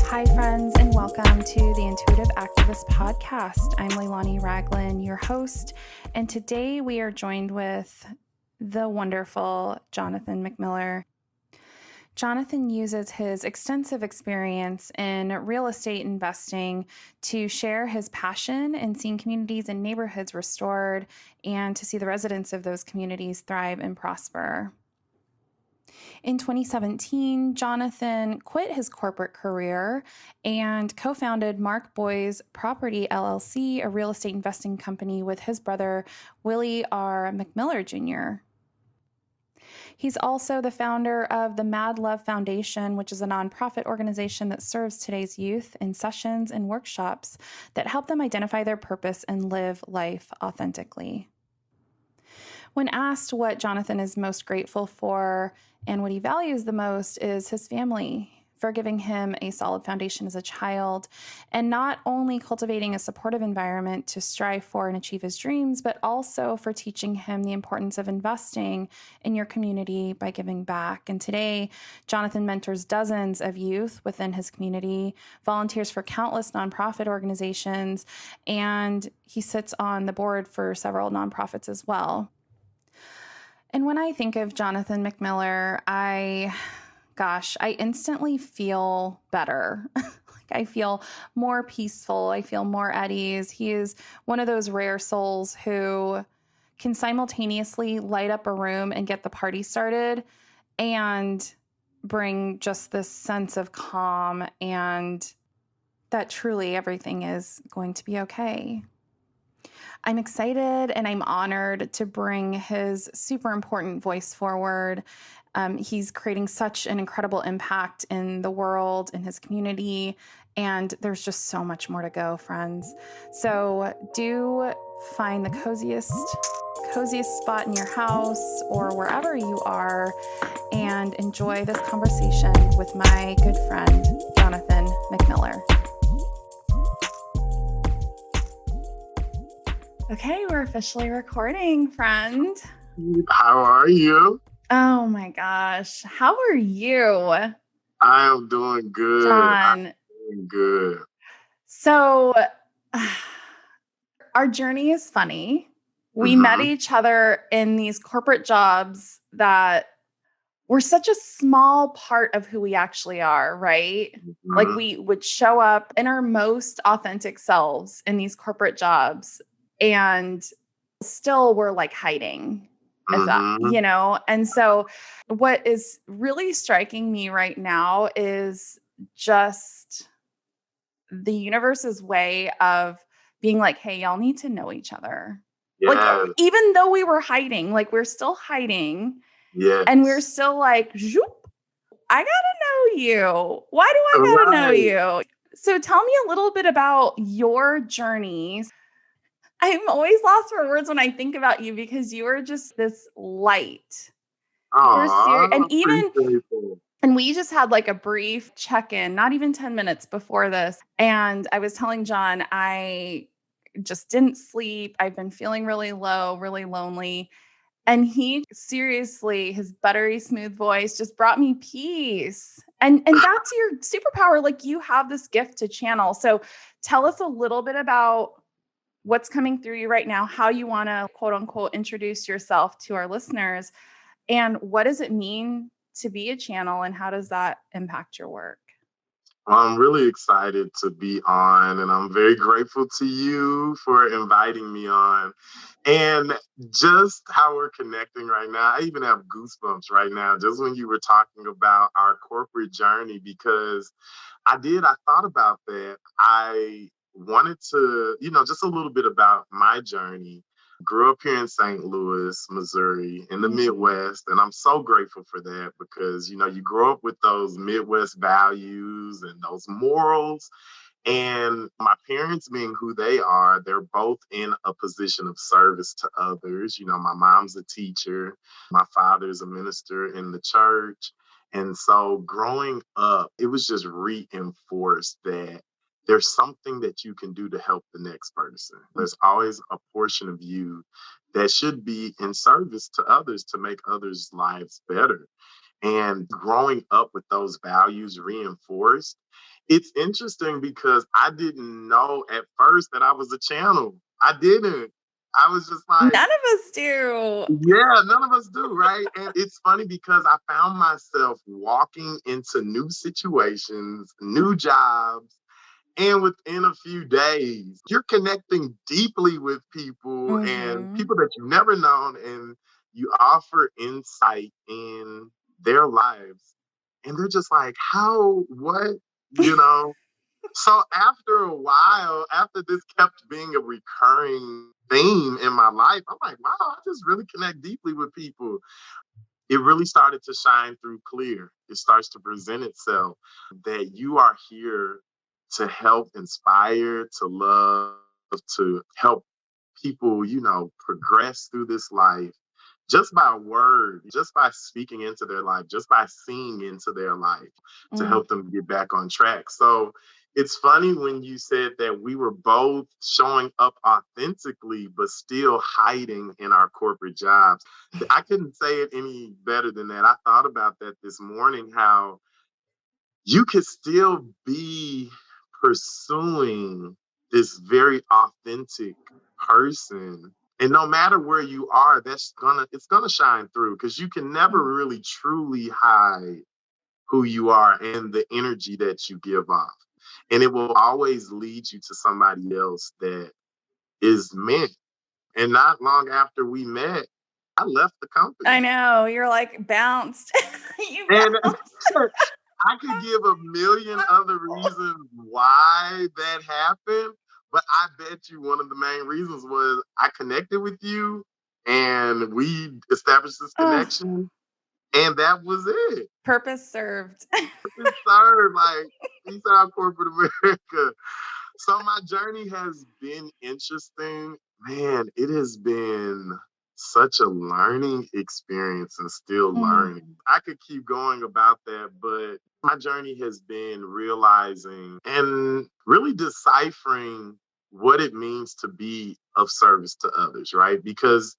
Hi, friends, and welcome to the Intuitive Activist Podcast. I'm Leilani Raglan, your host, and today we are joined with the wonderful Jonathan McMiller. Jonathan uses his extensive experience in real estate investing to share his passion in seeing communities and neighborhoods restored and to see the residents of those communities thrive and prosper. In 2017, Jonathan quit his corporate career and co-founded Macc Boyz Properties, LLC, a real estate investing company with his brother, Willie R. McMiller Jr. He's also the founder of the M.A.D Love Foundation, which is a nonprofit organization that serves today's youth in sessions and workshops that help them identify their purpose and live life authentically. When asked what Jonathan is most grateful for and what he values the most is his family for giving him a solid foundation as a child and not only cultivating a supportive environment to strive for and achieve his dreams, but also for teaching him the importance of investing in your community by giving back. And today, Jonathan mentors dozens of youth within his community, volunteers for countless nonprofit organizations, and he sits on the board for several nonprofits as well. And when I think of Jonathan McMiller, I instantly feel better. I feel more peaceful. I feel more at ease. He is one of those rare souls who can simultaneously light up a room and get the party started and bring just this sense of calm and that truly everything is going to be okay. I'm excited and I'm honored to bring his super important voice forward. He's creating such an incredible impact in the world, in his community, and there's just so much more to go, friends. So do find the coziest spot in your house or wherever you are and enjoy this conversation with my good friend, Jonathan McMiller. Okay, we're officially recording, friend. How are you? Oh my gosh. How are you? I am doing good. John. I'm doing good. So our journey is funny. We met each other in these corporate jobs that were such a small part of who we actually are, right? Like we would show up in our most authentic selves in these corporate jobs and still we're like hiding, and so what is really striking me right now is just the universe's way of being like, hey, y'all need to know each other. Yes. Like, even though we were hiding, like we're still hiding. Yes. And we're still like, zoop, I gotta know you. Why do I gotta know you? So tell me a little bit about your journeys. I'm always lost for words when I think about you because you are just this light. And we just had like a brief check-in, not even 10 minutes before this. And I was telling John, I just didn't sleep. I've been feeling really low, really lonely. And he seriously, his buttery smooth voice just brought me peace. And that's your superpower. Like you have this gift to channel. So tell us a little bit about what's coming through you right now, how you want to quote unquote introduce yourself to our listeners, and what does it mean to be a channel and how does that impact your work? I'm really excited to be on and I'm very grateful to you for inviting me on. And just how we're connecting right now, I even have goosebumps right now, just when you were talking about our corporate journey, because I thought about that. I wanted to, just a little bit about my journey. Grew up here in St. Louis, Missouri, in the Midwest, and I'm so grateful for that because, you grow up with those Midwest values and those morals. And my parents being who they are, they're both in a position of service to others. My mom's a teacher, my father's a minister in the church. And so growing up, it was just reinforced that there's something that you can do to help the next person. There's always a portion of you that should be in service to others to make others' lives better. And growing up with those values reinforced, it's interesting because I didn't know at first that I was a channel. I didn't. I was just like, None of us do. yeah, none of us do, right? And it's funny because I found myself walking into new situations, new jobs, and within a few days, you're connecting deeply with people and Mm-hmm. people that you've never known, and you offer insight in their lives. And they're just like, how, what, you know? So after a while, after this kept being a recurring theme in my life, I'm like, wow, I just really connect deeply with people. It really started to shine through clear. It starts to present itself that you are here to help inspire, to love, to help people, progress through this life just by word, just by speaking into their life, just by seeing into their life to Mm. help them get back on track. So it's funny when you said that we were both showing up authentically, but still hiding in our corporate jobs. I couldn't say it any better than that. I thought about that this morning, how you could still be pursuing this very authentic person. And no matter where you are, it's gonna shine through because you can never really truly hide who you are and the energy that you give off. And it will always lead you to somebody else that is meant. And not long after we met, I left the I company. know. You're like bounced. You And bounced. I could give a million other reasons why that happened, but I bet you one of the main reasons was I connected with you and we established this Oh, connection, and that was it. purpose served. It served, like, peace out, corporate America. So my journey has been interesting. Man, it has been such a learning experience and still Mm, learning. I could keep going about that, but my journey has been realizing and really deciphering what it means to be of service to others, right? Because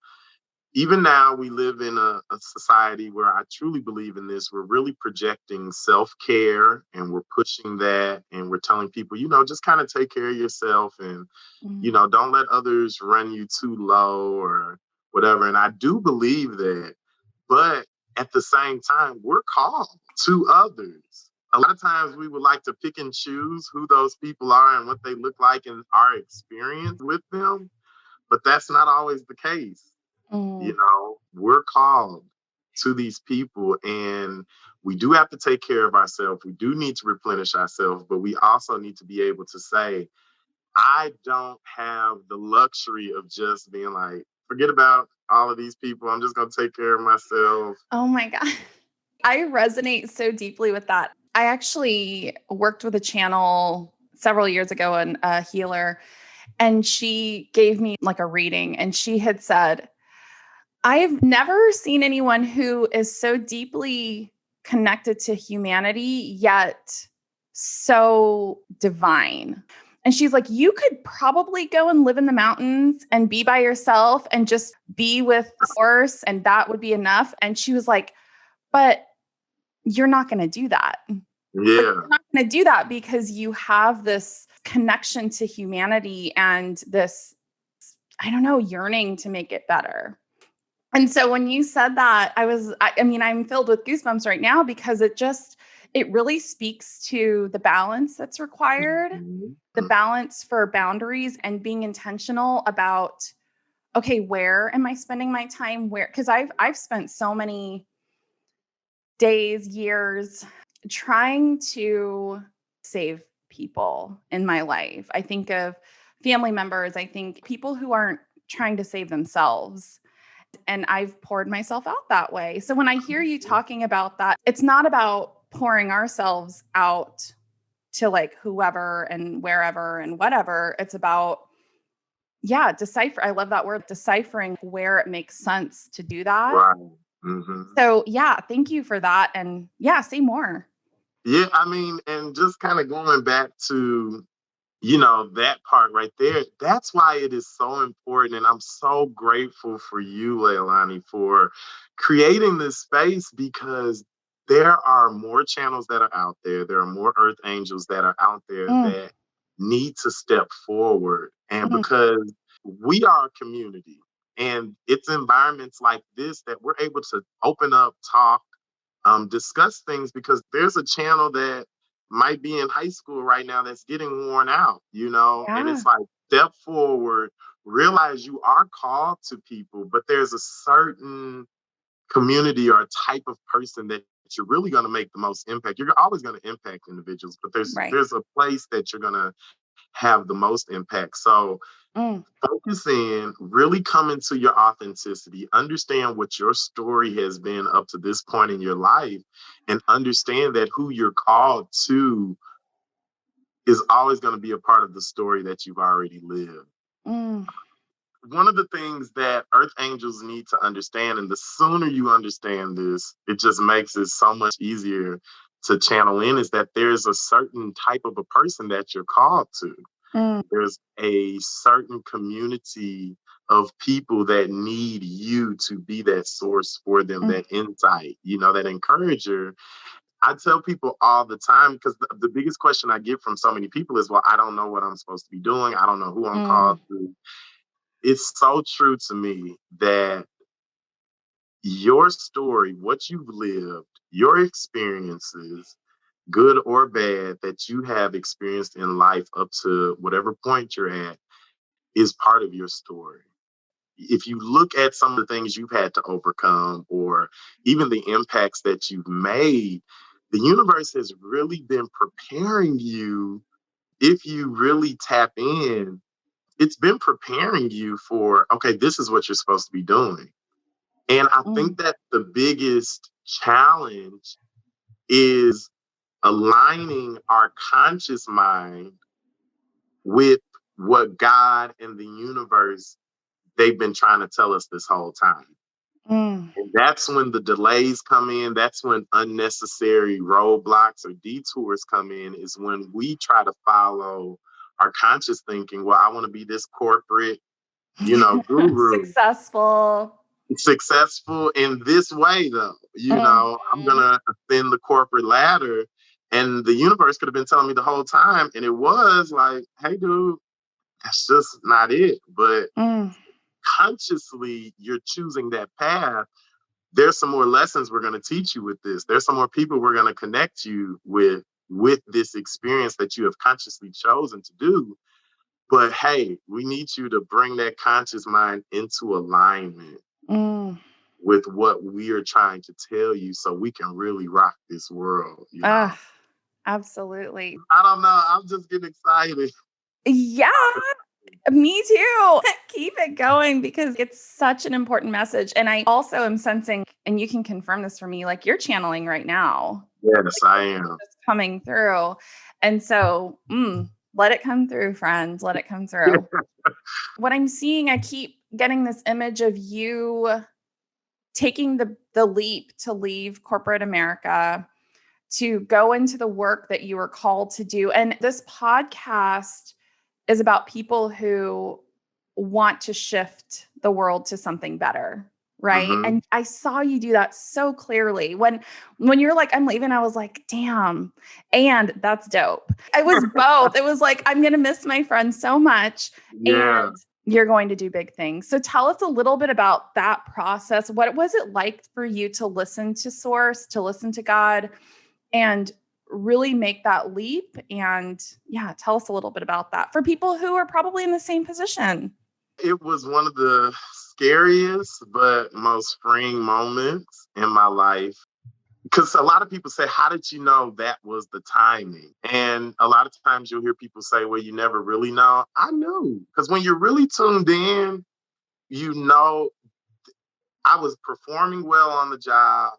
even now we live in a society where I truly believe in this. We're really projecting self-care and we're pushing that and we're telling people, just kind of take care of yourself and, mm, don't let others run you too low or whatever. And I do believe that, but at the same time, we're called to others. A lot of times we would like to pick and choose who those people are and what they look like in our experience with them, but that's not always the case. mm. We're called to these people and we do have to take care of ourselves. We do need to replenish ourselves, but we also need to be able to say, I don't have the luxury of just being like, forget about all of these people. I'm just going to take care of myself. Oh my God. I resonate so deeply with that. I actually worked with a channel several years ago, and a healer, and she gave me like a reading, and she had said, I've never seen anyone who is so deeply connected to humanity, yet so divine. And she's like, you could probably go and live in the mountains and be by yourself and just be with the source, and that would be enough. And she was like, but you're not going to do that. Like, Yeah. you're not going to do that because you have this connection to humanity and this, I don't know, yearning to make it better. And so when you said that, I mean, I'm filled with goosebumps right now because it really speaks to the balance that's required, the Mm-hmm. balance for boundaries and being intentional about, okay, where am I spending my time? Where, because I've spent so many days, years trying to save people in my life. I think of family members, I think people who aren't trying to save themselves. And I've poured myself out that way. So when I hear you talking about that, it's not about pouring ourselves out to like whoever and wherever and whatever. It's about, yeah, decipher. I love that word, deciphering where it makes sense to do that. Right. Mm-hmm. So yeah, thank you for that. And yeah, say more. Yeah, I mean, and just kind of going back to that part right there, that's why it is so important. And I'm so grateful for you, Leilani, for creating this space, because there are more channels that are out there. There are more earth angels that are out there Mm, that need to step forward. And mm, because we are a community, and it's environments like this that we're able to open up, talk, discuss things, because there's a channel that might be in high school right now that's getting worn out, and yeah. it's like, step forward, realize you are called to people, but there's a certain community or type of person that you're really going to make the most impact. You're always going to impact individuals, but there's Right. there's a place that you're going to have the most impact. So Mm, focus in, really come into your authenticity, understand what your story has been up to this point in your life, and understand that who you're called to is always going to be a part of the story that you've already lived. mm, One of the things that earth angels need to understand, and the sooner you understand this, it just makes it so much easier to channel in, is that there's a certain type of a person that you're called to. mm, There's a certain community of people that need you to be that source for them, mm, that insight, that encourager. I tell people all the time, because the biggest question I get from so many people is, well, I don't know what I'm supposed to be doing. I don't know who I'm called mm, to. It's so true to me that your story, what you've lived, your experiences, good or bad, that you have experienced in life up to whatever point you're at, is part of your story. If you look at some of the things you've had to overcome, or even the impacts that you've made, the universe has really been preparing you. If you really tap in, it's been preparing you for, okay, this is what you're supposed to be doing. And I mm, think that the biggest challenge is aligning our conscious mind with what God and the universe, they've been trying to tell us this whole time. mm. And that's when the delays come in. That's when unnecessary roadblocks or detours come in, is when we try to follow our conscious thinking. Well, I want to be this corporate, guru, Successful. successful in this way, though. I'm going Mhm. to ascend the corporate ladder. And the universe could have been telling me the whole time. And it was like, hey, dude, that's just not it. But Mm, consciously, you're choosing that path. There's some more lessons we're going to teach you with this. There's some more people we're going to connect you with this experience that you have consciously chosen to do. But hey, we need you to bring that conscious mind into alignment mm. with what we are trying to tell you, so we can really rock this world. Absolutely. I don't know. I'm just getting excited. Yeah, me too. Keep it going because it's such an important message. And I also am sensing, and you can confirm this for me, like you're channeling right now. Yes, Like I this is am. just coming through. And so let it come through, friends. Let it come through. What I'm seeing, I keep getting this image of you taking the leap to leave corporate America to go into the work that you were called to do. And this podcast is about people who want to shift the world to something better, right? Hmm. And I saw you do that so clearly. When you're like, I'm leaving, I was like, damn. And that's dope. It was both. It was like, I'm going to miss my friends so much. Yeah. And you're going to do big things. So tell us a little bit about that process. What was it like for you to listen to Source, to listen to God, and really make that leap? And yeah, tell us a little bit about that for people who are probably in the same position. It was one of the scariest but most freeing moments in my life. Because a lot of people say, how did you know that was the timing? And a lot of times you'll hear people say, well, you never really know. I knew. Because when you're really tuned in, you know, I was performing well on the job.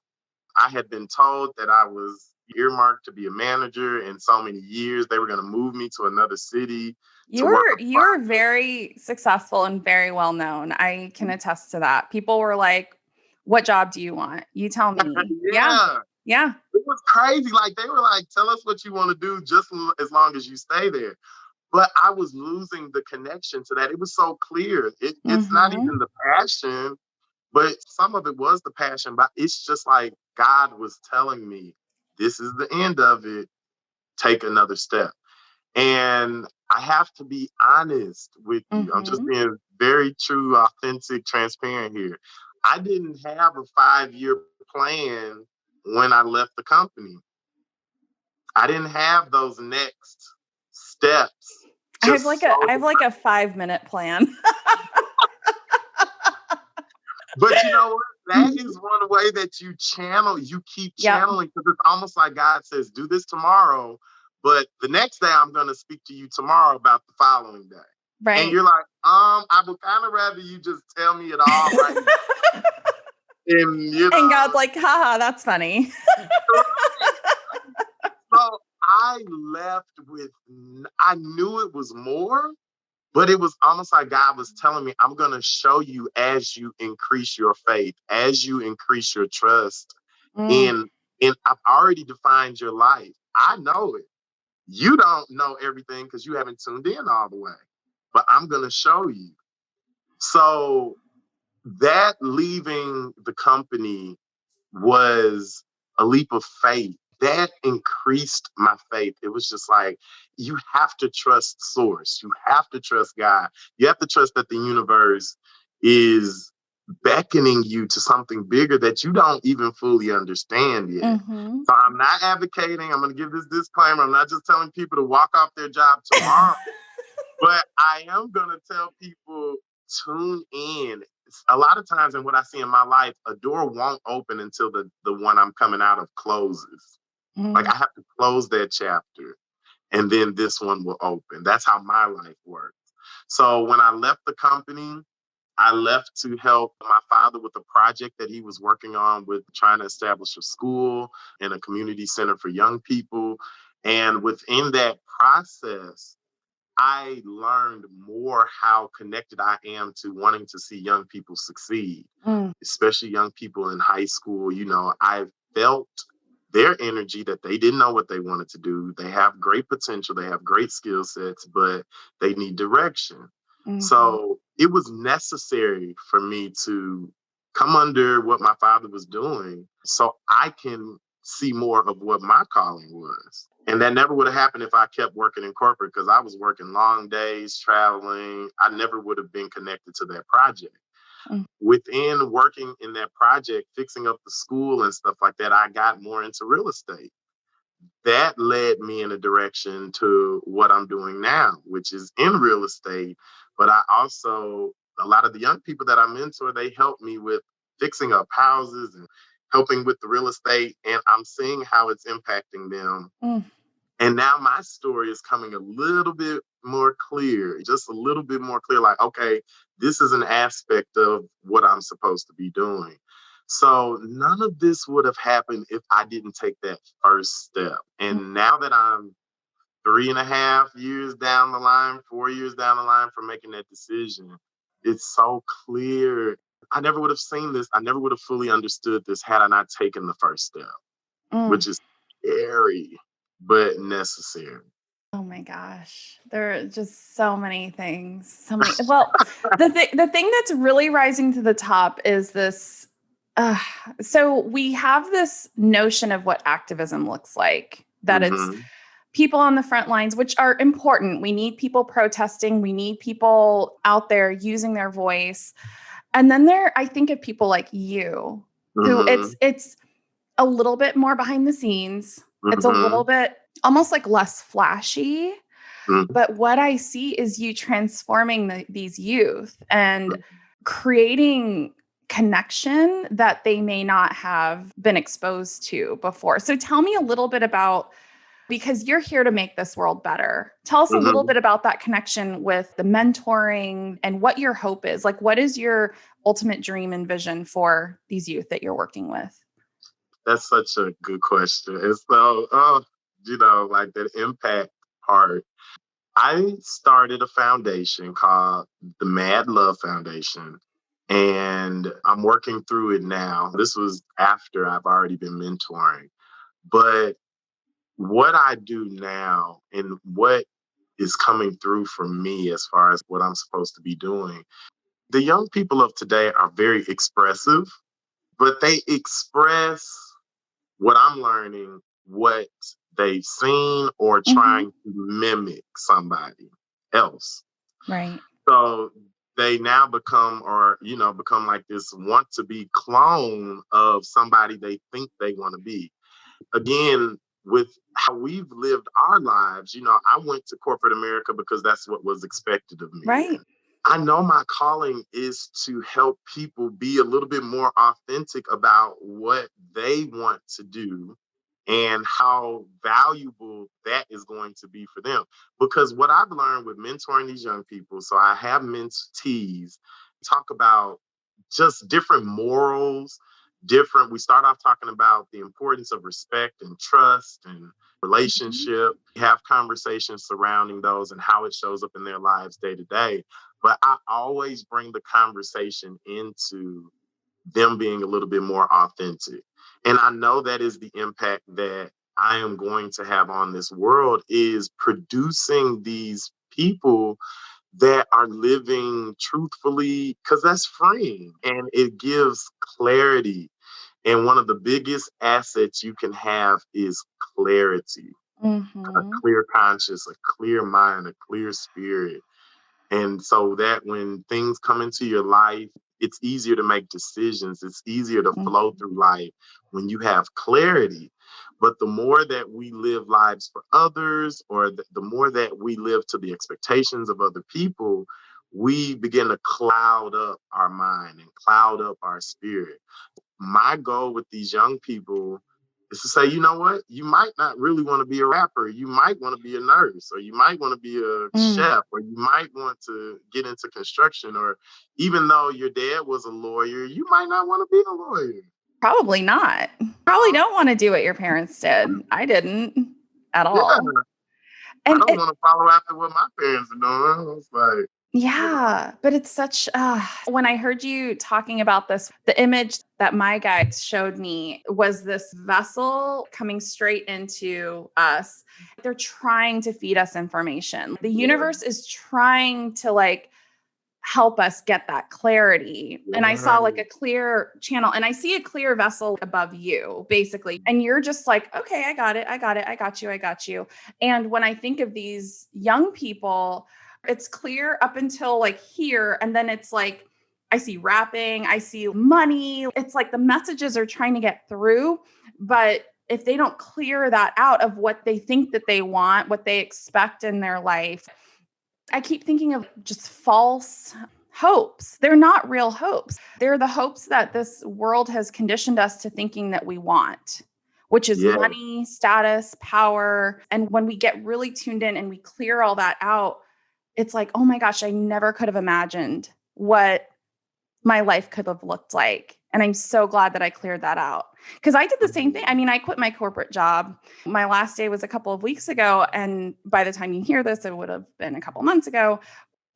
I had been told that I was earmarked to be a manager in so many years. They were going to move me to another city to work a You're project. very successful and very well known. I can attest to that. People were like, "What job do you want? You tell me." Yeah. Yeah. Yeah. It was crazy. Like, they were like, tell us what you want to do, just as long as you stay there. but I was losing the connection to that. It was so clear. It's not Mm-hmm. even the passion, but some of it was the passion. But it's just like God was telling me, this is the end of it. Take another step. And I have to be honest with you. I'm just Mm-hmm. being very true, authentic, transparent here. I didn't have a 5-year plan when I left the company. I didn't have those next steps just so I have like a 5-minute plan. but you know what? That is one way that you keep Yep. channeling, because it's almost like God says, do this tomorrow, but the next day I'm going to speak to you tomorrow about the following day. And Right. you're like, I would kind of rather you just tell me it all right now. And, And God's like, haha, that's funny. so I left with, I knew it was more, but it was almost like God was telling me, I'm going to show you as you increase your faith, as you increase your trust Mm, in, I've already defined your life. I know it. You don't know everything because you haven't tuned in all the way, but I'm going to show you. So that leaving the company was a leap of faith. That increased my faith. It was just like, you have to trust source. You have to trust God. You have to trust that the universe is beckoning you to something bigger that you don't even fully understand yet. mm-hmm. So I'm not advocating. I'm going to give this disclaimer. I'm not just telling people to walk off their job tomorrow, but I am going to tell people, tune in. A lot of times in what I see in my life, a door won't open until the one I'm coming out of closes. Like, Mm, I have to close that chapter and then this one will open. That's how my life works. So when I left the company, I left to help my father with a project that he was working on with trying to establish a school and a community center for young people. And within that process, I learned more how connected I am to wanting to see young people succeed, mm, especially young people in high school. I felt their energy, that they didn't know what they wanted to do. They have great potential, they have great skill sets, but they need direction. mm-hmm. So it was necessary for me to come under what my father was doing so I can see more of what my calling was. And that never would have happened if I kept working in corporate, because I was working long days, traveling. I never would have been connected to that project. Mm, Within working in that project, fixing up the school and stuff like that, I got more into real estate. That led me in a direction to what I'm doing now, which is in real estate. But I also, a lot of the young people that I mentor, they help me with fixing up houses and helping with the real estate. And I'm seeing how it's impacting them. mm, And now my story is coming a little bit more clear, just a little bit more clear. Like, okay, this is an aspect of what I'm supposed to be doing. So none of this would have happened if I didn't take that first step. mm. And now that I'm 3.5 years down the line, 4 years down the line from making that decision, it's so clear. I never would have seen this. I never would have fully understood this had I not taken the first step, Mm. which is scary, but necessary. Oh my gosh. There are just so many things. So many. Well, the thing that's really rising to the top is this. Uh, so we have this notion of what activism looks like, that it's Mhm. people on the front lines, which are important. We need people protesting. We need people out there using their voice. And then I think of people like you, who Mhm. it's a little bit more behind the scenes. It's a little Mhm. bit almost like less flashy. Mhm. But what I see is you transforming these youth and creating connection that they may not have been exposed to before. So tell me a little bit about, because you're here to make this world better. Tell us a little Mhm. bit about that connection with the mentoring and what your hope is. Like, what is your ultimate dream and vision for these youth that you're working with? That's such a good question. And so, like that impact part. I started a foundation called the M.A.D Love Foundation, and I'm working through it now. This was after I've already been mentoring. But what I do now and what is coming through for me as far as what I'm supposed to be doing. The young people of today are very expressive, but they express what I'm learning, what they've seen or Mm-hmm. trying to mimic somebody else. Right. So they now become like this want to be clone of somebody they think they want to be. Again, with how we've lived our lives, I went to corporate America because that's what was expected of me. Right. I know my calling is to help people be a little bit more authentic about what they want to do and how valuable that is going to be for them. Because what I've learned with mentoring these young people, so I have mentees, talk about just different morals, we start off talking about the importance of respect and trust and Mm-hmm. relationship. We have conversations surrounding those and how it shows up in their lives day to day. But I always bring the conversation into them being a little bit more authentic. And I know that is the impact that I am going to have on this world, is producing these people that are living truthfully, because that's freeing and it gives clarity. And one of the biggest assets you can have is clarity, a Mm-hmm. clear conscience, a clear mind, a clear spirit. And so that when things come into your life, it's easier to make decisions. It's easier to flow through life when you have clarity. But the more that we live lives for others, or the more that we live to the expectations of other people, we begin to cloud up our mind and cloud up our spirit. My goal with these young people is to say, you know what? You might not really want to be a rapper. You might want to be a nurse, or you might want to be a Mm. chef, or you might want to get into construction, or even though your dad was a lawyer, you might not want to be a lawyer. Probably not. Probably don't want to do what your parents did. I didn't at Yeah, all. I And don't want to follow after what my parents are doing. It's like, you know, yeah, but it's such when I heard you talking about this, the image that my guides showed me was this vessel coming straight into us. They're trying to feed us information. The yeah, universe is trying to like help us get that clarity. And I saw like right. a clear channel and I see a clear vessel above you, basically. And you're just like, okay, I got it. I got it. I got you. I got you. And when I think of these young people, it's clear up until like here. And then it's like, I see rapping, I see money. It's like the messages are trying to get through. But if they don't clear that out of what they think that they want, what they expect in their life, I keep thinking of just false hopes. They're not real hopes. They're the hopes that this world has conditioned us to thinking that we want, which is Yeah, money, status, power. And when we get really tuned in and we clear all that out, it's like, oh my gosh, I never could have imagined what my life could have looked like. And I'm so glad that I cleared that out because I did the same thing. I mean, I quit my corporate job. My last day was a couple of weeks ago. And by the time you hear this, it would have been a couple months ago.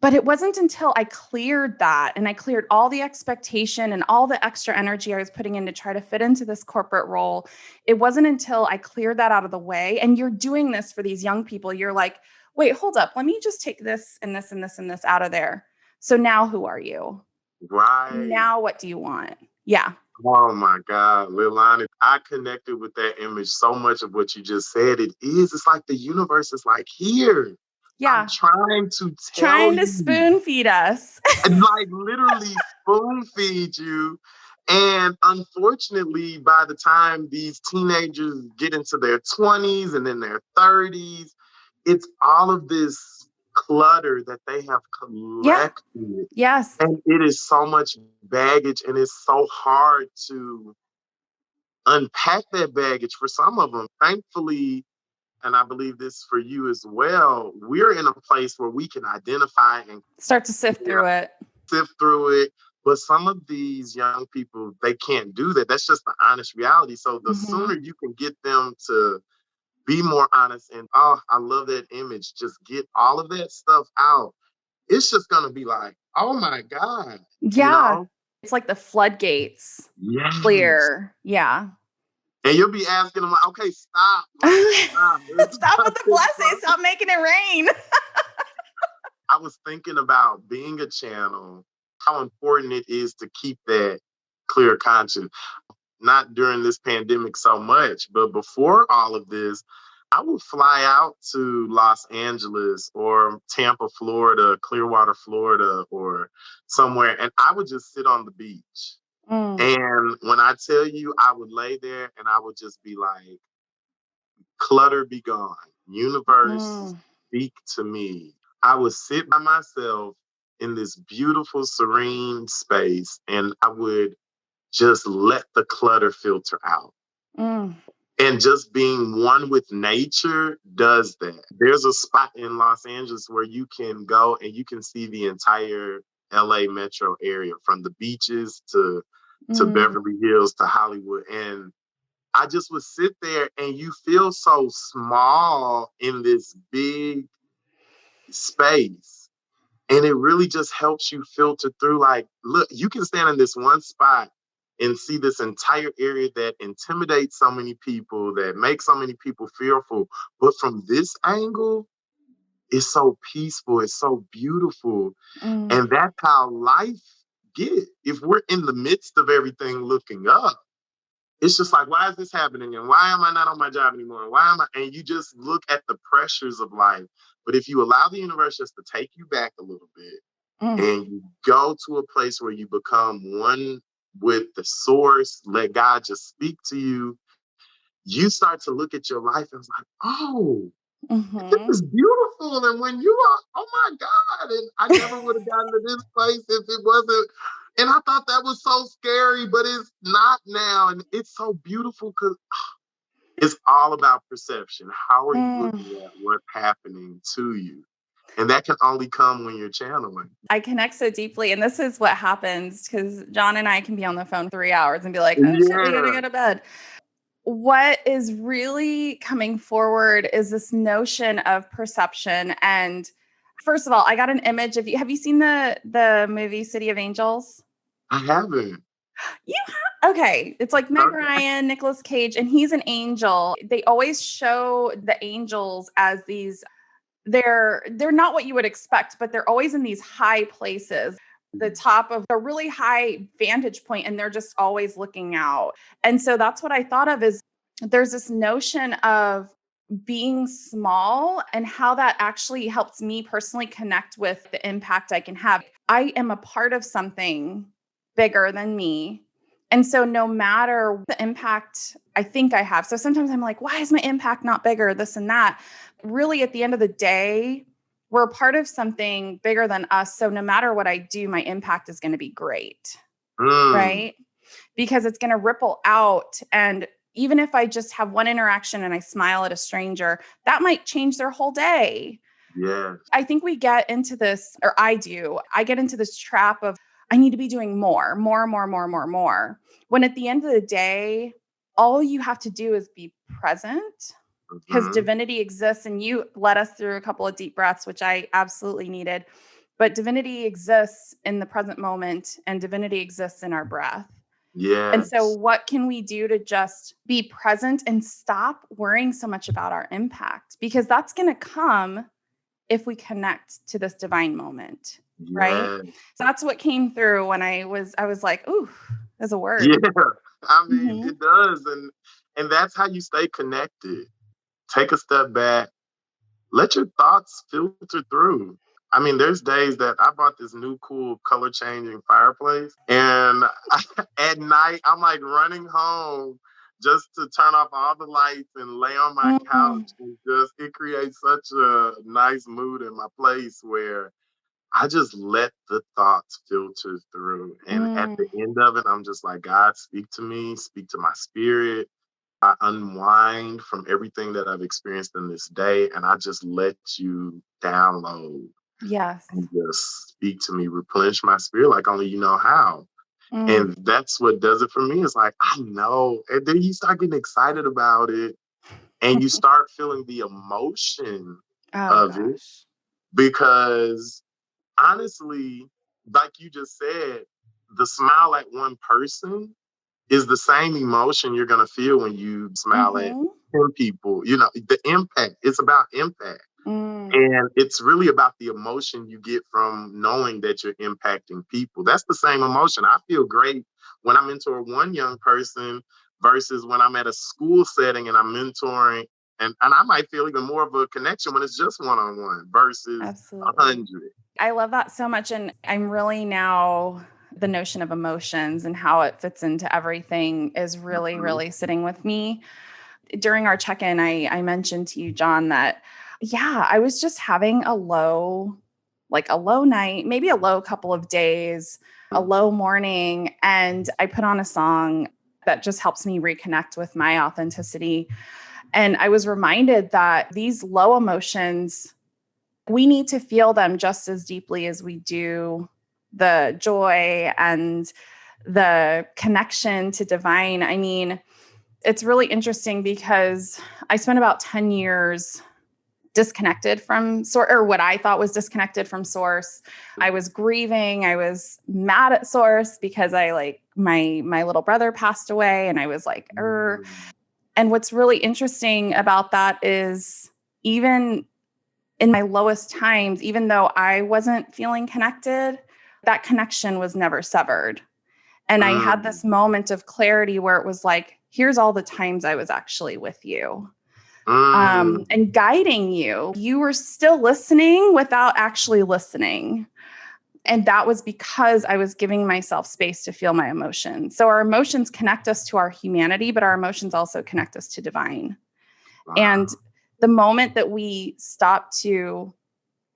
But it wasn't until I cleared that and I cleared all the expectation and all the extra energy I was putting in to try to fit into this corporate role. It wasn't until I cleared that out of the way. And you're doing this for these young people. You're like, wait, hold up. Let me just take this and this and this and this out of there. So now who are you? right. Now what do you want? Yeah. Oh my God, Leilani, I connected with that image so much of what you just said. It's like the universe is like, here, I'm Yeah. trying to tell Trying to you, spoon feed us. and like literally spoon feed you. And unfortunately, by the time these teenagers get into their 20s and then their 30s, it's all of this clutter that they have Yeah. collected. Yes. And it is so much baggage, and it's so hard to unpack that baggage for some of them. Thankfully, and I believe this for you as well, we're in a place where we can identify and Start to sift through it. sift through it. But some of these young people, they can't do that. That's just the honest reality. So the Mm-hmm. sooner you can get them to be more honest and, oh, I love that image, just get all of that stuff out, it's just going to be like, oh my God, you Yeah. know? It's like the floodgates Yes. clear. Yeah. And you'll be asking them, like, okay, stop. Like, stop. There's Stop with the nothing blessing. Stop making it rain. I was thinking about being a channel, how important it is to keep that clear conscience. Not during this pandemic so much, but before all of this, I would fly out to Los Angeles or Tampa, Florida, Clearwater, Florida, or somewhere, and I would just sit on the beach. And when I tell you, I would lay there and I would just be like, clutter be gone. Universe, speak to me. I would sit by myself in this beautiful, serene space and I would just let the clutter filter out. And just being one with nature does that. There's a spot in Los Angeles where you can go and you can see the entire LA metro area from the beaches to Beverly Hills to Hollywood. And I just would sit there and you feel so small in this big space. And it really just helps you filter through like, look, you can stand in this one spot and see this entire area that intimidates so many people, that makes so many people fearful. But from this angle, it's so peaceful, it's so beautiful. And that's how life get. If we're in the midst of everything looking up, it's just like, why is this happening? And why am I not on my job anymore? And why am I? And you just look at the pressures of life. But if you allow the universe just to take you back a little bit and you go to a place where you become one with the source, let God just speak to you, you start to look at your life and it's like, oh, this is beautiful. And when you are, oh my God, and I never would have gotten to this place if it wasn't. And I thought that was so scary, but it's not now. And it's so beautiful because it's all about perception. How are you looking at what's happening to you? And that can only come when you're channeling. I connect so deeply. And this is what happens because John and I can be on the phone 3 hours and be like, oh shit, we gotta go to bed. What is really coming forward is this notion of perception. And first of all, I got an image of you. Have you seen the movie City of Angels? I haven't. You have? Okay. It's like Meg Ryan, Nicolas Cage, and he's an angel. They always show the angels as these, they're not what you would expect, but they're always in these high places, the top of a really high vantage point, and they're just always looking out. And so that's what I thought of is there's this notion of being small and how that actually helps me personally connect with the impact I can have. I am a part of something bigger than me. And so no matter the impact I think I have, so sometimes I'm like, why is my impact not bigger? This and that. Really, at the end of the day, we're a part of something bigger than us. So no matter what I do, my impact is going to be great. Right? Because it's going to ripple out. And even if I just have one interaction and I smile at a stranger, that might change their whole day. Yeah. I think we get into this, or I do, I get into this trap of I need to be doing more. When at the end of the day, all you have to do is be present because divinity exists. And you led us through a couple of deep breaths, which I absolutely needed. But divinity exists in the present moment and divinity exists in our breath. Yes. And so what can we do to just be present and stop worrying so much about our impact? Because that's going to come if we connect to this divine moment, right? So that's what came through when I was like, ooh, there's a word. Yeah, I mean, it does. And that's how you stay connected. Take a step back, let your thoughts filter through. I mean, there's days that I bought this new cool color changing fireplace, and at night I'm like running home just to turn off all the lights and lay on my couch, and just it creates such a nice mood in my place where I just let the thoughts filter through. And at the end of it, I'm just like, God, speak to me, speak to my spirit. I unwind from everything that I've experienced in this day, and I just let you download. Yes. And just speak to me, replenish my spirit like only you know how. And that's what does it for me. It's like, I know. And then you start getting excited about it and you start feeling the emotion of it. Because honestly, like you just said, the smile at one person is the same emotion you're going to feel when you smile at Mm-hmm. 10 people. You know, the impact, it's about impact. Mm. And it's really about the emotion you get from knowing that you're impacting people. That's the same emotion. I feel great when I mentor one young person versus when I'm at a school setting and I'm mentoring. And I might feel even more of a connection when it's just one-on-one versus a Absolutely. hundred. I love that so much. And I'm really now the notion of emotions and how it fits into everything is really, Mhm. really sitting with me. During our check-in, I mentioned to you, John, that yeah, I was just having like a low night, maybe a low couple of days, a low morning. And I put on a song that just helps me reconnect with my authenticity. And I was reminded that these low emotions, we need to feel them just as deeply as we do the joy and the connection to divine. I mean, it's really interesting because I spent about 10 years disconnected from source, or what I thought was disconnected from source. I was grieving. I was mad at source because I like my little brother passed away and I was like, And what's really interesting about that is even in my lowest times, even though I wasn't feeling connected, that connection was never severed. And I had Mm. this moment of clarity where it was like, here's all the times I was actually with you, Mm. and guiding you. You were still listening without actually listening. And that was because I was giving myself space to feel my emotions. So our emotions connect us to our humanity, but our emotions also connect us to divine. And Wow. the moment that we stop to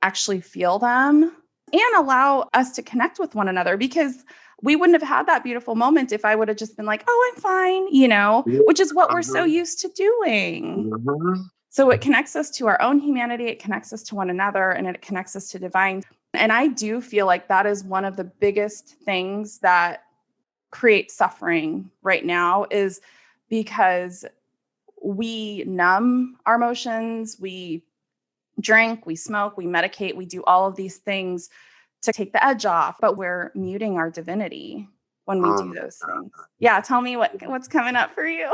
actually feel them and allow us to connect with one another, because we wouldn't have had that beautiful moment if I would have just been like, oh, I'm fine, Yeah. which is what we're so Mhm. used to doing. Mhm. So it connects us to our own humanity, it connects us to one another, and it connects us to divine. And I do feel like that is one of the biggest things that creates suffering right now, is because we numb our emotions, we drink, we smoke, we medicate, we do all of these things to take the edge off, but we're muting our divinity when we Oh do my those God. things. Yeah, tell me what's coming up for you.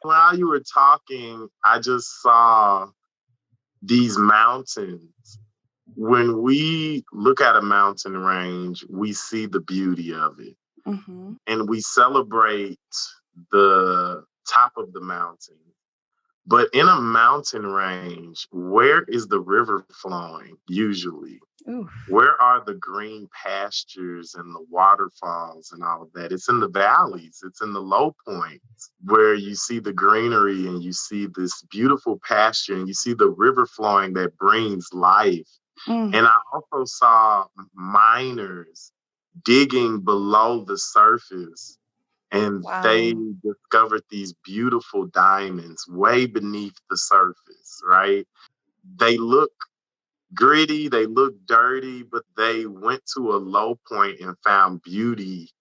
While you were talking, I just saw these mountains. When we look at a mountain range, we see the beauty of it Mm-hmm. and we celebrate the top of the mountain. But in a mountain range, where is the river flowing usually? Oof. Where are the green pastures and the waterfalls and all of that? It's in the valleys, it's in the low points where you see the greenery and you see this beautiful pasture and you see the river flowing that brings life. Mm. And I also saw miners digging below the surface and they Wow. discovered these beautiful diamonds way beneath the surface, right? They look gritty, they look dirty, but they went to a low point and found beauty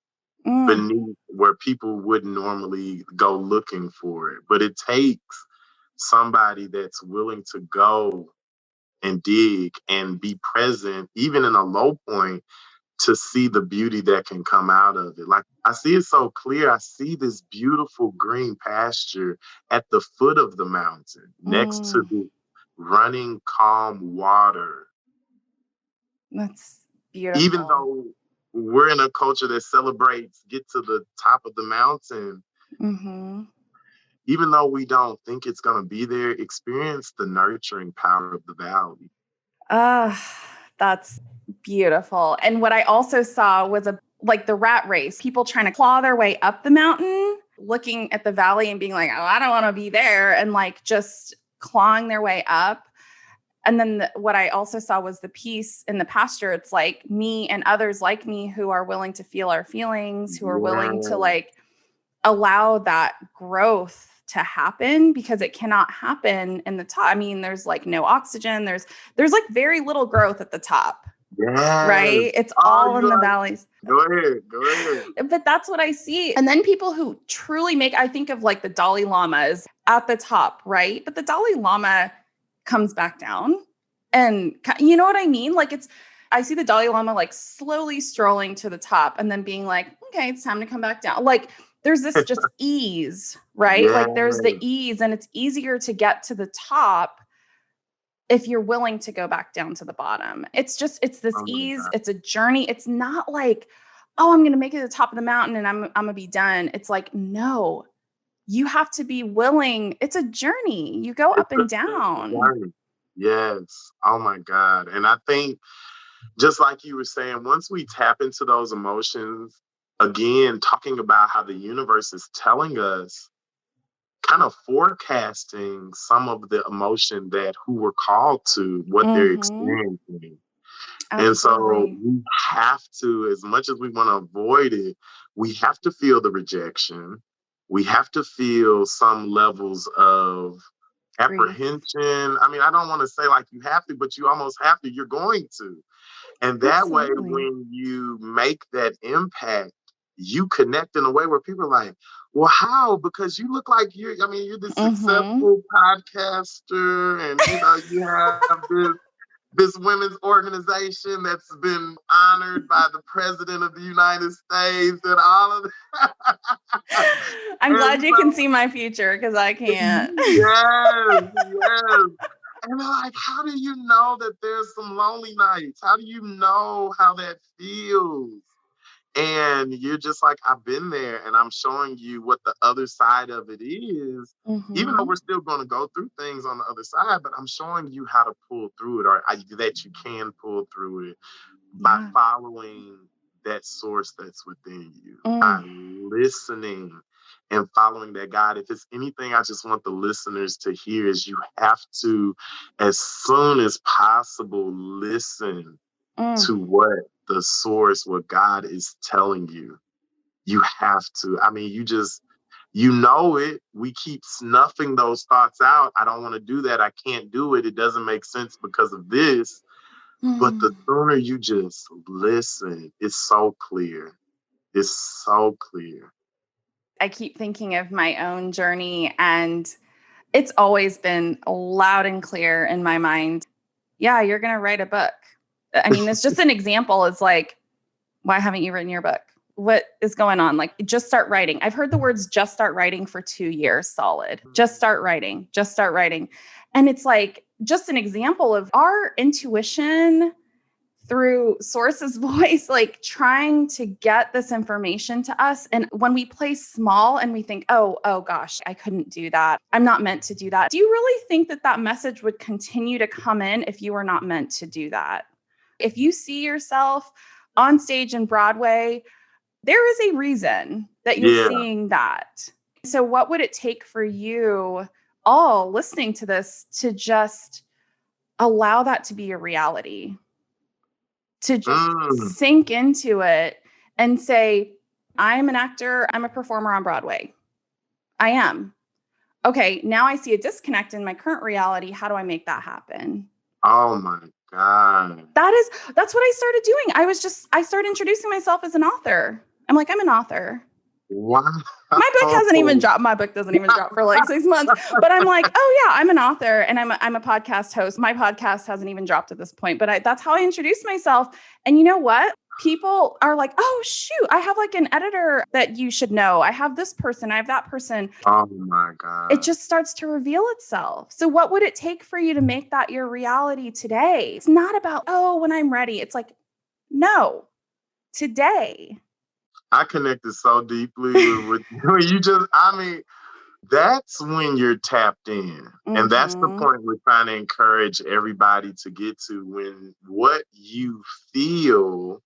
Mm. beneath where people wouldn't normally go looking for it. But it takes somebody that's willing to go and dig and be present, even in a low point, to see the beauty that can come out of it. Like I see it so clear. I see this beautiful green pasture at the foot of the mountain next to Mm. the running calm water. That's Even beautiful. though we're in a culture that celebrates get to the top of the mountain, Mm-hmm. even though we don't think it's going to be there, experience the nurturing power of the valley. Ah, that's beautiful. And what I also saw was like the rat race, people trying to claw their way up the mountain, looking at the valley and being like, oh, I don't want to be there. And like just clawing their way up. And then what I also saw was the peace in the pasture. It's like me and others like me who are willing to feel our feelings, who are willing to Yeah. like allow that growth to happen, because it cannot happen in the top. I mean, there's like no oxygen. There's like very little growth at the top, Yes. right? It's Oh, all you in the like, valleys. go ahead. Go ahead. But that's what I see. And then people who truly make, I think of like the Dalai Lama is at the top, right? But the Dalai Lama comes back down. And you know what I mean? Like I see the Dalai Lama like slowly strolling to the top and then being like, okay, it's time to come back down. Like there's this just ease, right? Yeah. Like there's the ease, and it's easier to get to the top if you're willing to go back down to the bottom. It's this Oh my ease. God. It's a journey. It's not like, oh, I'm going to make it to the top of the mountain and I'm going to be done. It's like, no, you have to be willing. It's a journey. You go It's up and a down. journey. Yes. Oh my God. And I think, just like you were saying, once we tap into those emotions, again, talking about how the universe is telling us, kind of forecasting some of the emotion that who we're called to, what they're Mm-hmm. experiencing. And so Absolutely. we have to, as much as we want to avoid it, we have to feel the rejection. We have to feel some levels of Grief. apprehension. I mean, I don't want to say like you have to, but you almost have to. You're going to. And that way, Absolutely. when you make that impact, you connect in a way where people are like, well, how? Because you look like you're this Mm-hmm. successful podcaster, and you have this women's organization that's been honored by the president of the United States and all of that. I'm glad And you can see my future because I can't. yes, yes. And they're like, how do you know that there's some lonely nights? How do you know how that feels? And you're just like, I've been there, and I'm showing you what the other side of it is. Even though Mm-hmm. we're still going to go through things on the other side, but I'm showing you how to pull through it, or that you can pull through it by Yeah. following that source that's within you, by Mm. listening and following that God. If it's anything I just want the listeners to hear is you have to, as soon as possible, listen Mm. to what the source, what God is telling you. You have to. I mean, you know it. We keep snuffing those thoughts out. I don't want to do that. I can't do it. It doesn't make sense because of this. But the Mm. sooner you just listen, it's so clear. It's so clear. I keep thinking of my own journey, and it's always been loud and clear in my mind. Yeah, you're going to write a book. I mean, it's just an example. It's like, why haven't you written your book? What is going on? Like, just start writing. I've heard the words just start writing for 2 years solid. Just start writing, just start writing. And it's like, just an example of our intuition through source's voice, like trying to get this information to us. And when we play small and we think, oh gosh, I couldn't do that. I'm not meant to do that. Do you really think that that message would continue to come in if you were not meant to do that? If you see yourself on stage in Broadway, there is a reason that you're Yeah. seeing that. So what would it take for you all listening to this to just allow that to be a reality? To just Mm. sink into it and say, I'm an actor, I'm a performer on Broadway. I am. Okay, now I see a disconnect in my current reality. How do I make that happen? Oh my God. That's what I started doing. I started introducing myself as an author. I'm like, I'm an author. Wow. My book hasn't even dropped. My book doesn't even drop for like 6 months. But I'm like, oh yeah, I'm an author and I'm a podcast host. My podcast hasn't even dropped at this point. But that's how I introduced myself. And you know what? People are like, oh shoot, I have like an editor that you should know. I have this person. I have that person. Oh my It God. just starts to reveal itself. So what would it take for you to make that your reality today? It's not about, oh, when I'm ready. It's like, no, today. I connected so deeply with when you just, I mean, that's when you're tapped in. And that's the Mm-hmm. point we're trying to encourage everybody to get to, when what you feel,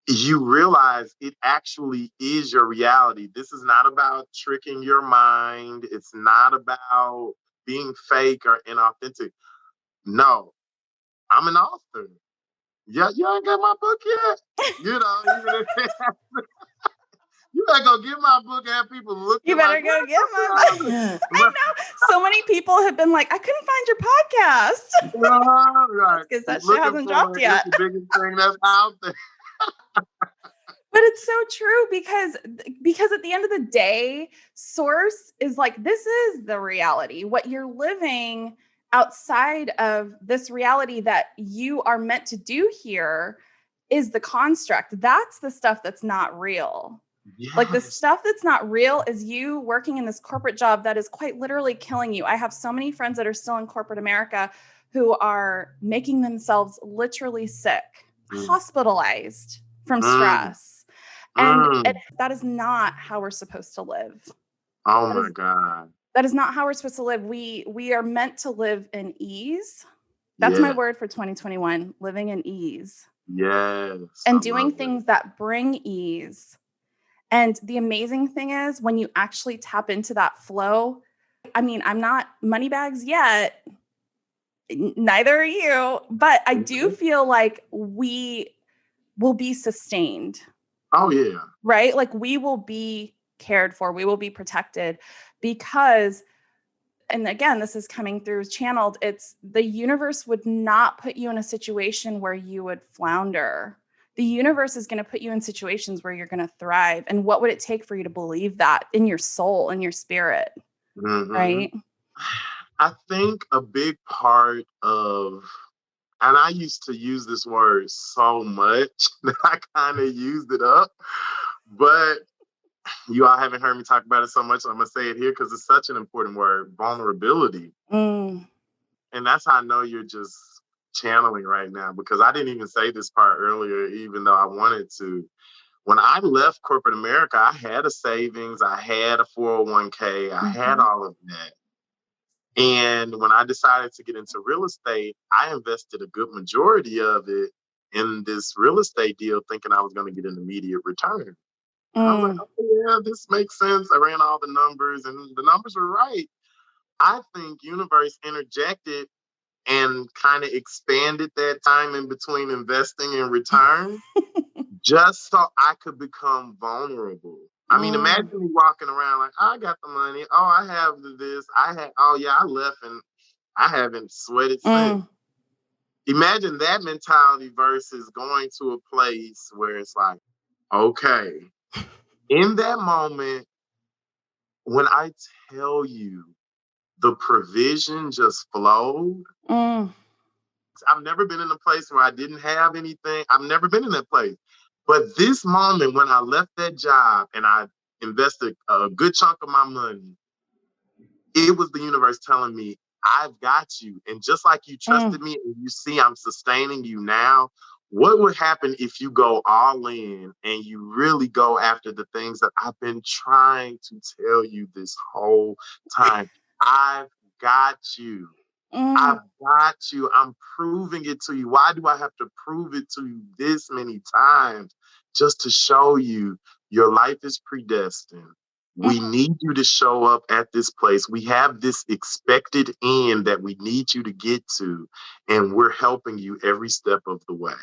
you realize it actually is your reality. This is not about tricking your mind. It's not about being fake or inauthentic. No, I'm an author. Yeah, you ain't got my book yet. Even if you better go get my book and have people You looking better like, go where's get my the I author? know. So many people have been like, I couldn't find your podcast. Right. That's because that shit Looking hasn't for dropped it. It's yet. the biggest thing that's out there. But it's so true because at the end of the day, source is like, this is the reality. What you're living outside of this reality that you are meant to do here is the construct. That's the stuff that's not real. Like the Yes. stuff that's not real is you working in this corporate job that is quite literally killing you. I have so many friends that are still in corporate America who are making themselves literally sick, Mm, hospitalized from mm, stress. And mm. that is not how we're supposed to live. Oh That my is God. that is not how we're supposed to live. We are meant to live in ease. That's my Yeah. word for 2021, living in ease Yes. I and doing love it. things that bring ease. And the amazing thing is when you actually tap into that flow, I mean, I'm not money bags yet, neither are you, but I do Mhm. feel like we will be sustained, Oh yeah. right? Like we will be cared for, we will be protected because, and again, this is coming through channeled, it's the universe would not put you in a situation where you would flounder. The universe is going to put you in situations where you're going to thrive. And what would it take for you to believe that in your soul, in your spirit, Hmm. right? I think a big part of, and I used to use this word so much that I kind of used it up, but you all haven't heard me talk about it so much. So I'm going to say it here because it's such an important word, vulnerability. Mm, And that's how I know you're just channeling right now because I didn't even say this part earlier, even though I wanted to. When I left corporate America, I had a savings, I had a 401k, I had mhm, all of that. And when I decided to get into real estate, I invested a good majority of it in this real estate deal, thinking I was going to get an immediate return. I was like, mm, oh, yeah, this makes sense. I ran all the numbers and the numbers were right. I think universe interjected and kind of expanded that time in between investing and return just so I could become vulnerable. I mean, imagine mm, me walking around like, oh, I got the money. Oh, I have this. I had, oh, yeah, I left and I haven't sweated since. mm, Imagine that mentality versus going to a place where it's like, okay, in that moment, when I tell you the provision just flowed, mm, I've never been in a place where I didn't have anything. I've never been in that place. But this moment when I left that job and I invested a good chunk of my money, it was the universe telling me, I've got you. And just like you mm, trusted me and you see I'm sustaining you now, what would happen if you go all in and you really go after the things that I've been trying to tell you this whole time? I've got you. mm, I've got you. I'm proving it to you. Why do I have to prove it to you this many times? Just to show you your life is predestined. We mm. need you to show up at this place. We have this expected end that we need you to get to, and we're helping you every step of the way.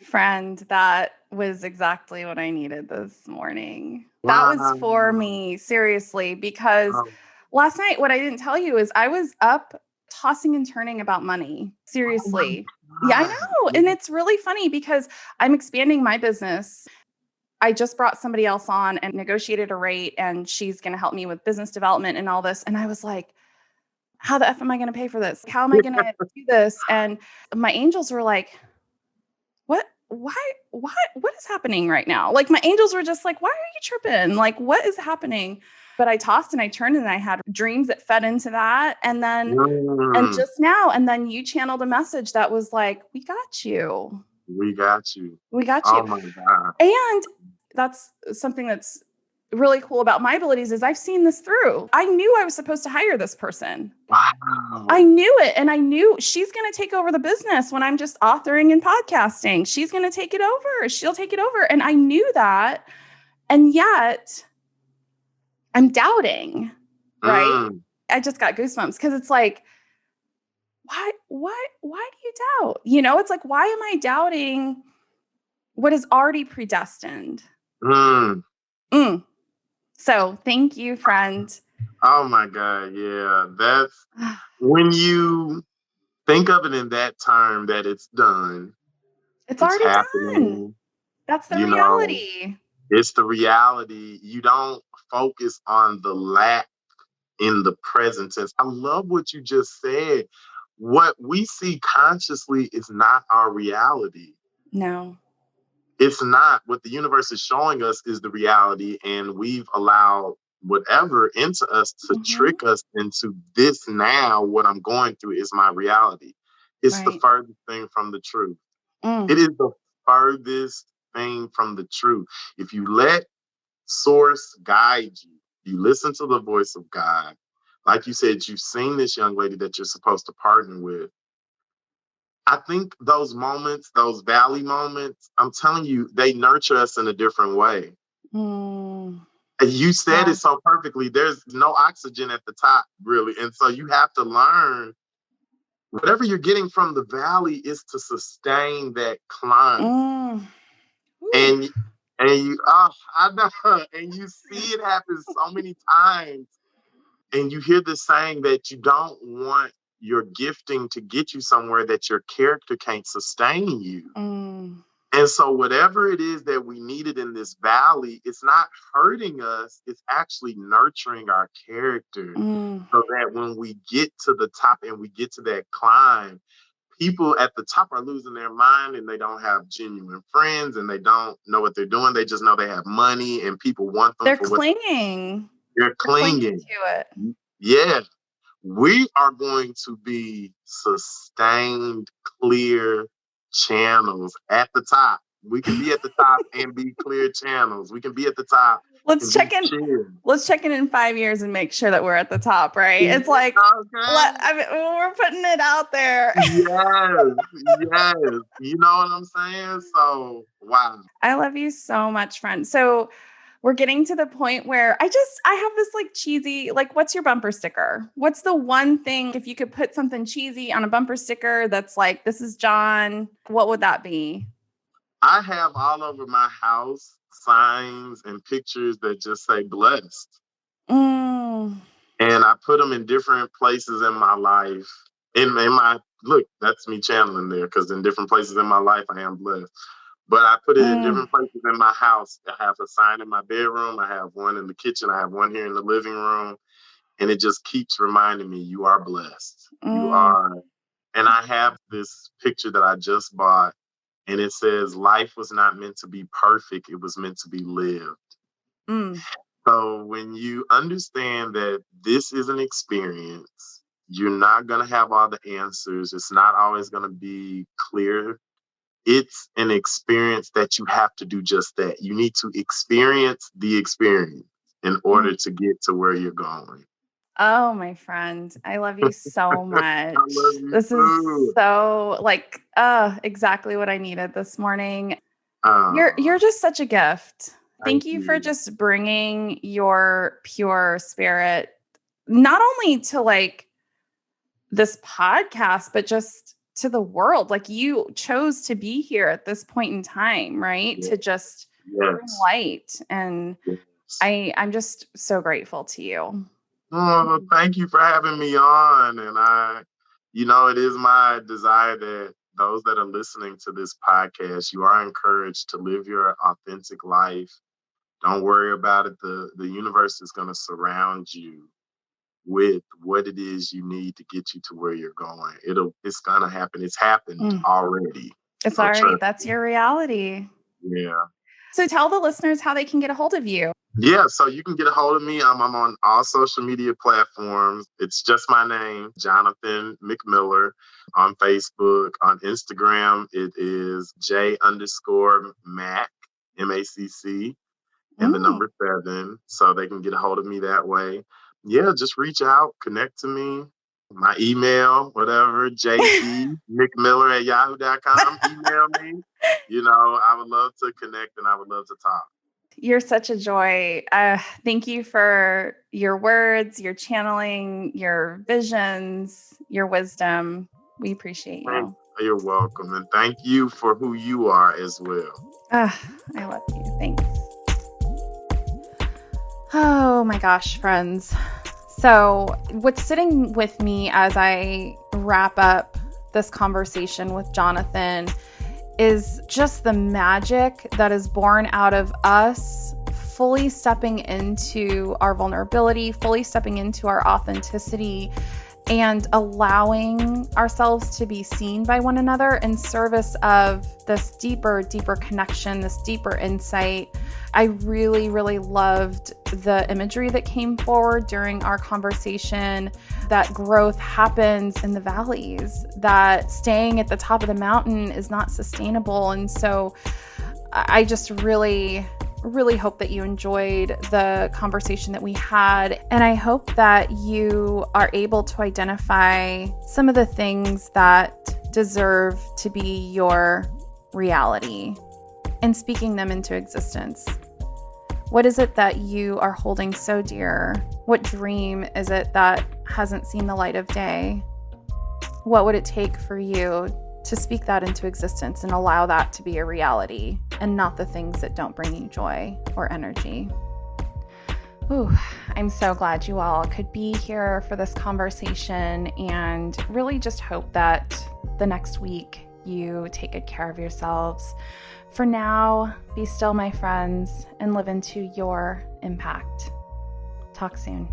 Friend, that was exactly what I needed this morning. That was for Wow. me, seriously, because Oh, last night, what I didn't tell you is I was up tossing and turning about money. oh my Seriously. Yeah, I God. know. And it's really funny because I'm expanding my business. I just brought somebody else on and negotiated a rate, and she's going to help me with business development and all this. And I was like, how the F am I going to pay for this? How am I going to do this? And my angels were like, what is happening right now? Like my angels were just like, why are you tripping? Like, what is happening? But I tossed and I turned and I had dreams that fed into that. And Mm, just now, and then you channeled a message that was like, we got you. we got you. We got you. Oh my God. And that's something that's really cool about my abilities is I've seen this through. I knew I was supposed to hire this person. I Wow. knew it. And I knew she's going to take over the business when I'm just authoring and podcasting. She's going to take it over. She'll take it over. And I knew that. And yet I'm doubting, right? Mm, I just got goosebumps because it's like, why do you doubt? It's like, why am I doubting what is already predestined? mm. Mm. So thank you, friend. Oh my God, yeah. That's when you think of it in that term that it's done, It's it's already done. happening, That's the you know, reality. it's the reality. You don't focus on the lack in the present tense. I love what you just said. What we see consciously is not our reality. No. It's not. What the universe is showing us is the reality, and we've allowed whatever into us to trick us into this. Now what I'm going through is my reality. It's the Right. furthest thing from the truth. Mm. It is the furthest thing from the truth. If you let source guide you, you listen to the voice of God. Like you said, you've seen this young lady that you're supposed to partner with. I think those moments, those valley moments, I'm telling you, they nurture us in a different way. Mm. And you said Yeah. it so perfectly. There's no oxygen at the top, really. And so you have to learn whatever you're getting from the valley is to sustain that climb. Mm. Woo. And you, oh, I know, and you see it happen so many times. And you hear this saying that you don't want your gifting to get you somewhere that your character can't sustain you. Mm. And so whatever it is that we needed in this valley, it's not hurting us. It's actually nurturing our character Mm. so that when we get to the top and we get to that climb, people at the top are losing their mind and they don't have genuine friends and they don't know what they're doing. They just know they have money and people want them They're for what clinging. they're clinging. To it. Yeah. We are going to be sustained, clear channels at the top. We can be at the top and be clear channels. We can be at the top Let's and check be in. chill. Let's check in 5 years and make sure that we're at the top, right? It's like, I mean, we're putting it out there. Yes. You know what I'm saying? So, wow. I love you so much, friend. So we're getting to the point where I have this like cheesy, like, what's your bumper sticker? What's the one thing, if you could put something cheesy on a bumper sticker that's like, this is John, what would that be? I have all over my house signs and pictures that just say blessed. Mm. And I put them in different places in my life. In my look, that's me channeling there because in different places in my life, I am blessed. But I put it in different places in my house. I have a sign in my bedroom. I have one in the kitchen. I have one here in the living room. And it just keeps reminding me, you are blessed. You are. And I have this picture that I just bought. And it says, life was not meant to be perfect. It was meant to be lived. Mm. So when you understand that this is an experience, you're not going to have all the answers. It's not always going to be clear. It's an experience that you have to do just that. You need to experience the experience in order to get to where you're going. Oh, my friend, I love you so much. I love you This too. is so like, exactly what I needed this morning. Oh, You're just such a gift. Thank thank you for you. just bringing your pure spirit, not only to like this podcast, but just to the world. Like, you chose to be here at this point in time, right? Yes. To just bring Yes. light. And Yes. I'm just so grateful to you. Oh, thank you for having me on. And it is my desire that those that are listening to this podcast, you are encouraged to live your authentic life. Don't worry about it. The universe is going to surround you with what it is you need to get you to where you're going. It's going to happen. It's happened already. It's So all right. trust That's me. your reality. Yeah. So tell the listeners how they can get a hold of you. Yeah, so you can get a hold of me. I'm on all social media platforms. It's just my name, Jonathan McMiller, on Facebook. On Instagram, it is J_Mac, MACC, and the number 7. So they can get a hold of me that way. Yeah, just reach out, connect to me. My email, whatever, jpmcmiller@yahoo.com. Email me. I would love to connect and I would love to talk. You're such a joy. Thank you for your words, your channeling, your visions, your wisdom. We appreciate you. You're welcome. And thank you for who you are as well. I love you. Thanks. Oh my gosh, friends. So what's sitting with me as I wrap up this conversation with Jonathan is just the magic that is born out of us fully stepping into our vulnerability, fully stepping into our authenticity, and allowing ourselves to be seen by one another in service of this deeper connection, this deeper insight. I really, really loved the imagery that came forward during our conversation, that growth happens in the valleys, that staying at the top of the mountain is not sustainable. And so I just really hope that you enjoyed the conversation that we had. And I hope that you are able to identify some of the things that deserve to be your reality and speaking them into existence. What is it that you are holding so dear? What dream is it that hasn't seen the light of day? What would it take for you to speak that into existence and allow that to be a reality and not the things that don't bring you joy or energy? Ooh, I'm so glad you all could be here for this conversation, and really just hope that the next week you take good care of yourselves. For now, be still, my friends, and live into your impact. Talk soon.